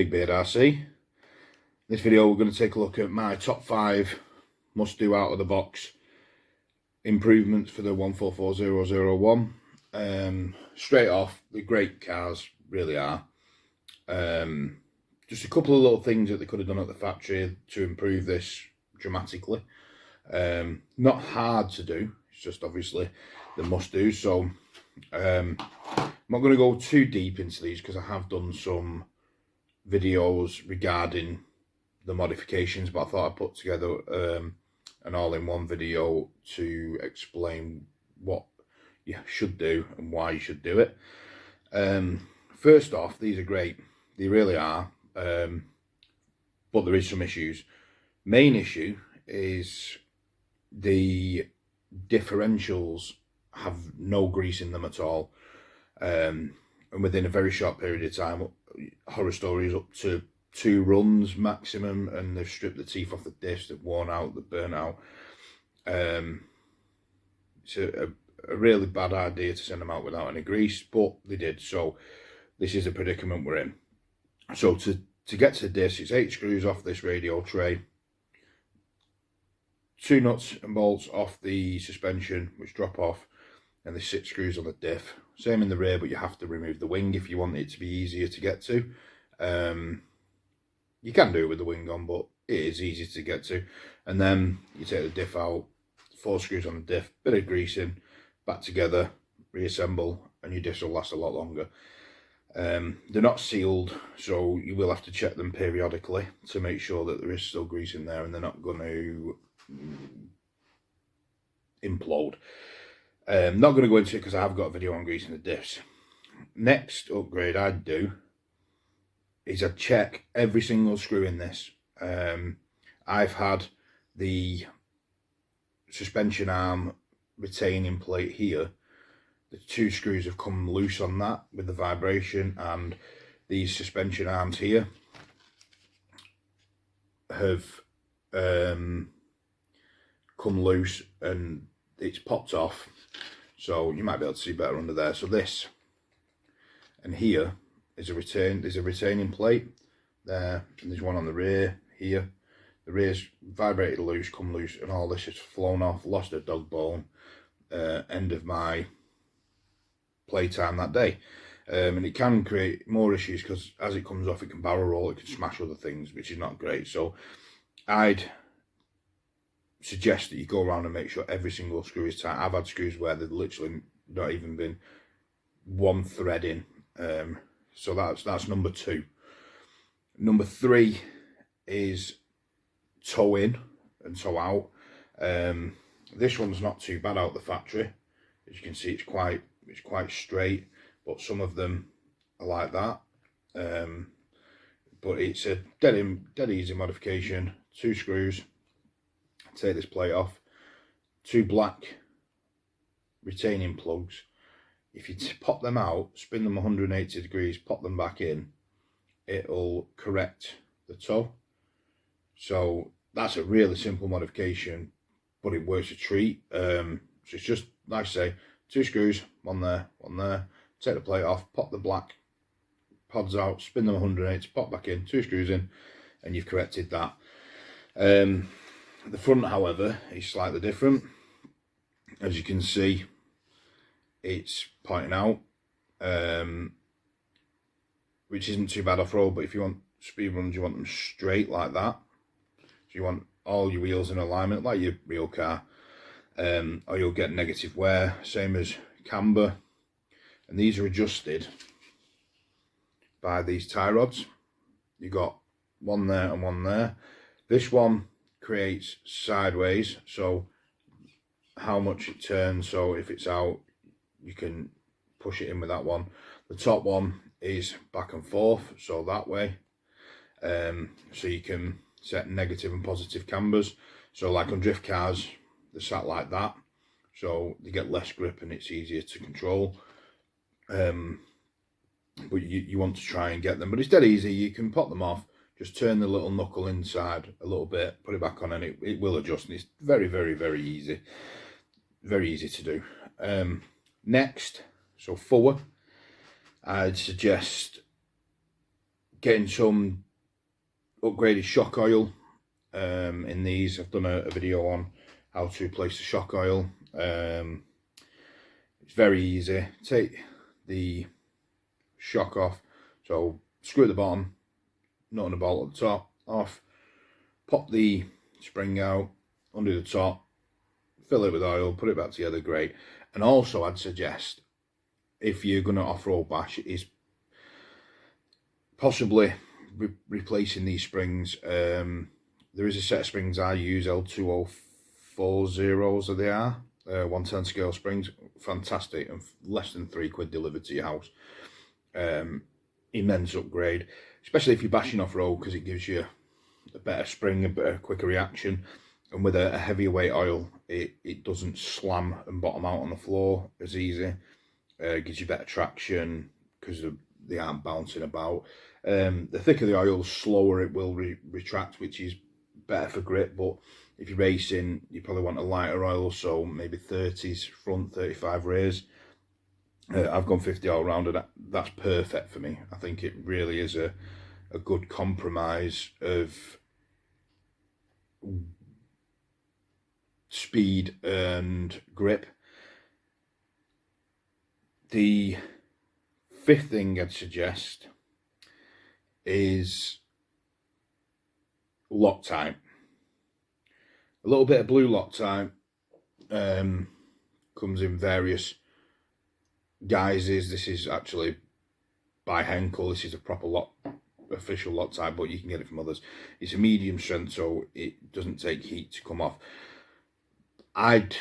BigBeard RC. In this video we're going to take a look at my top 5 must do out of the box improvements for the 144001. Straight off, they're great cars, really are. Just a couple of little things that they could have done at the factory to improve this dramatically. Not hard to do, it's just obviously the must do. So I'm not going to go too deep into these because I have done some videos regarding the modifications, but I thought I'd put together an all-in-one video to explain what you should do and why you should do it. First off, these are great, they really are, but there is some issues. Main issue is the differentials have no grease in them at all, and within a very short period of time, horror stories up to 2 runs maximum, and they've stripped the teeth off the discs, they've worn out, they've burnt out. It's a really bad idea to send them out without any grease, but they did, so this is a predicament we're in. So to get to the disc, it's 8 screws off this radial tray, 2 nuts and bolts off the suspension which drop off, and there's 6 screws on the diff. Same in the rear, but you have to remove the wing if you want it to be easier to get to. You can do it with the wing on, but it is easy to get to. And then you take the diff out, 4 screws on the diff, bit of greasing, back together, reassemble, and your diffs will last a lot longer. They're not sealed, so you will have to check them periodically to make sure that there is still grease in there and they're not going to implode. Not going to go into it because I have got a video on greasing the diffs. Next upgrade I'd do is I'd check every single screw in this. I've had the suspension arm retaining plate here, the 2 screws have come loose on that with the vibration, and these suspension arms here have come loose and it's popped off, so you might be able to see better under there. So this and here is there's a retaining plate there, and there's one on the rear here. The rear's vibrated loose, come loose, and all this has flown off, lost a dog bone, end of my playtime that day. And it can create more issues because as it comes off, it can barrel roll, it can smash other things, which is not great. So I'd suggest that you go around and make sure every single screw is tight. I've had screws where they've literally not even been one thread in. So that's number 2. Number 3 is toe in and toe out. This one's not too bad out the factory. As you can see, it's quite straight, but some of them are like that. But it's a dead easy modification. 2 screws, take this plate off, 2 black retaining plugs. If you pop them out, spin them 180 degrees, pop them back in, it'll correct the toe. So that's a really simple modification, but it works a treat. So it's just, like I say, 2 screws, one there, take the plate off, pop the black pods out, spin them 180, pop back in, 2 screws in, and you've corrected that. The front, however, is slightly different. As you can see, it's pointing out, which isn't too bad off-road, but if you want speed runs, you want them straight like that. So you want all your wheels in alignment like your real car, or you'll get negative wear, same as camber. And these are adjusted by these tie rods. You got one there and one there. This one creates sideways, so how much it turns, so if it's out you can push it in with that one. The top one is back and forth, so that way, so you can set negative and positive cambers. So like on drift cars, they're sat like that, so they get less grip and it's easier to control. But you want to try and get them, but it's dead easy. You can pop them off, just turn the little knuckle inside a little bit, put it back on, and it will adjust, and it's very easy, very easy to do. Next, so forward, I'd suggest getting some upgraded shock oil in these. I've done a video on how to replace the shock oil. It's very easy. Take the shock off, so screw at the bottom, nut and a bolt at the top off, pop the spring out, undo the top, fill it with oil, put it back together, great. And also I'd suggest, if you're going to off-road bash, is possibly replacing these springs. There is a set of springs I use, L2040s they are, 110 scale springs, fantastic, and less than £3 delivered to your house. Immense upgrade, especially if you're bashing off-road, because it gives you a better spring, a better quicker reaction. And with a heavier weight oil, it doesn't slam and bottom out on the floor as easy. It gives you better traction because they aren't bouncing about. The thicker the oil, slower it will retract, which is better for grip. But if you're racing, you probably want a lighter oil, so maybe 30s front, 35 rears. I've gone 50 all round, and that's perfect for me. I think it really is a good compromise of speed and grip. The fifth thing I'd suggest is Loctite. A little bit of blue Loctite, comes in various guises. This is actually by Henkel. This is a proper official Loctite, but you can get it from others. It's a medium strength, so it doesn't take heat to come off. I'd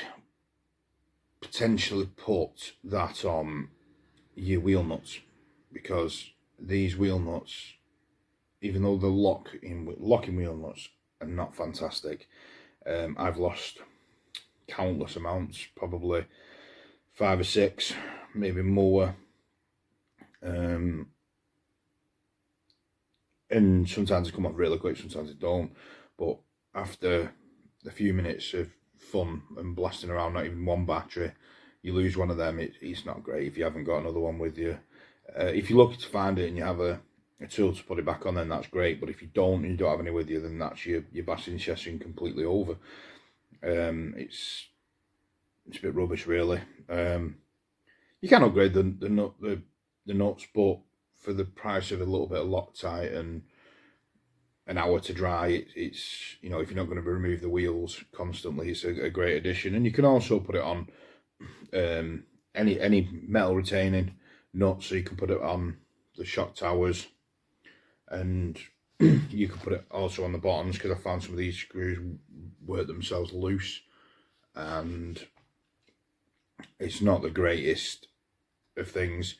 potentially put that on your wheel nuts, because these wheel nuts, even though the locking wheel nuts are not fantastic, I've lost countless amounts, probably 5 or 6, maybe more, and sometimes they come off really quick, sometimes they don't. But after a few minutes of fun and blasting around, not even one battery, you lose one of them, it's not great if you haven't got another one with you. If you're lucky to find it and you have a tool to put it back on, then that's great. But if you don't and you don't have any with you, then that's your bashing session completely over. It's a bit rubbish, really. You can upgrade the nuts, but for the price of a little bit of Loctite and an hour to dry, it's, you know, if you're not going to remove the wheels constantly, it's a great addition. And you can also put it on any metal retaining nut, so you can put it on the shock towers, and you can put it also on the bottoms, because I found some of these screws work themselves loose, and it's not the greatest of things.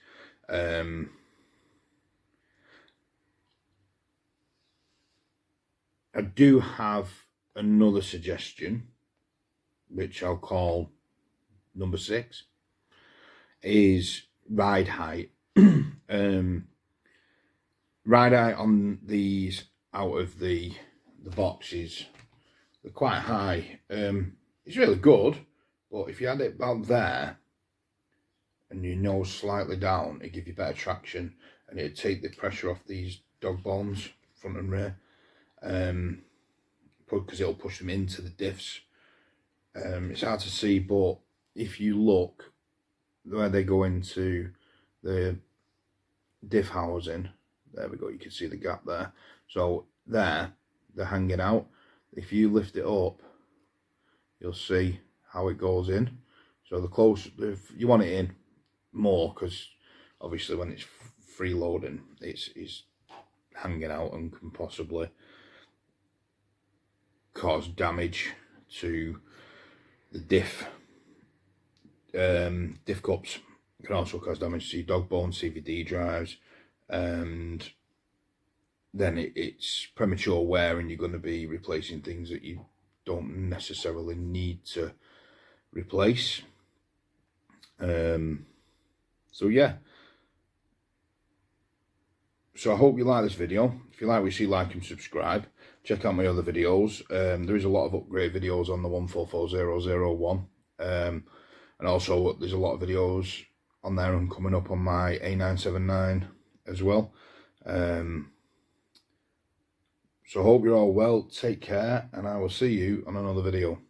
I do have another suggestion, which I'll call number 6, is ride height. Ride height on these out of the boxes, they're quite high. It's really good, but if you had it about there and your nose slightly down, it'd give you better traction, and it'd take the pressure off these dog bones, front and rear, because it'll push them into the diffs. It's hard to see, but if you look where they go into the diff housing, there we go, you can see the gap there. So there, they're hanging out. If you lift it up, you'll see how it goes in. So the closer, if you want it in more, because obviously when it's freeloading, it's hanging out and can possibly cause damage to the diff cups. It can also cause damage to your dog bone, CVD drives, and then it's premature wear, and you're going to be replacing things that you don't necessarily need to replace. So yeah, so I hope you like this video. If you like what you see, like and subscribe. Check out my other videos. There is a lot of upgrade videos on the 144001, and also there's a lot of videos on there and coming up on my A979 as well. So I hope you're all well, take care, and I will see you on another video.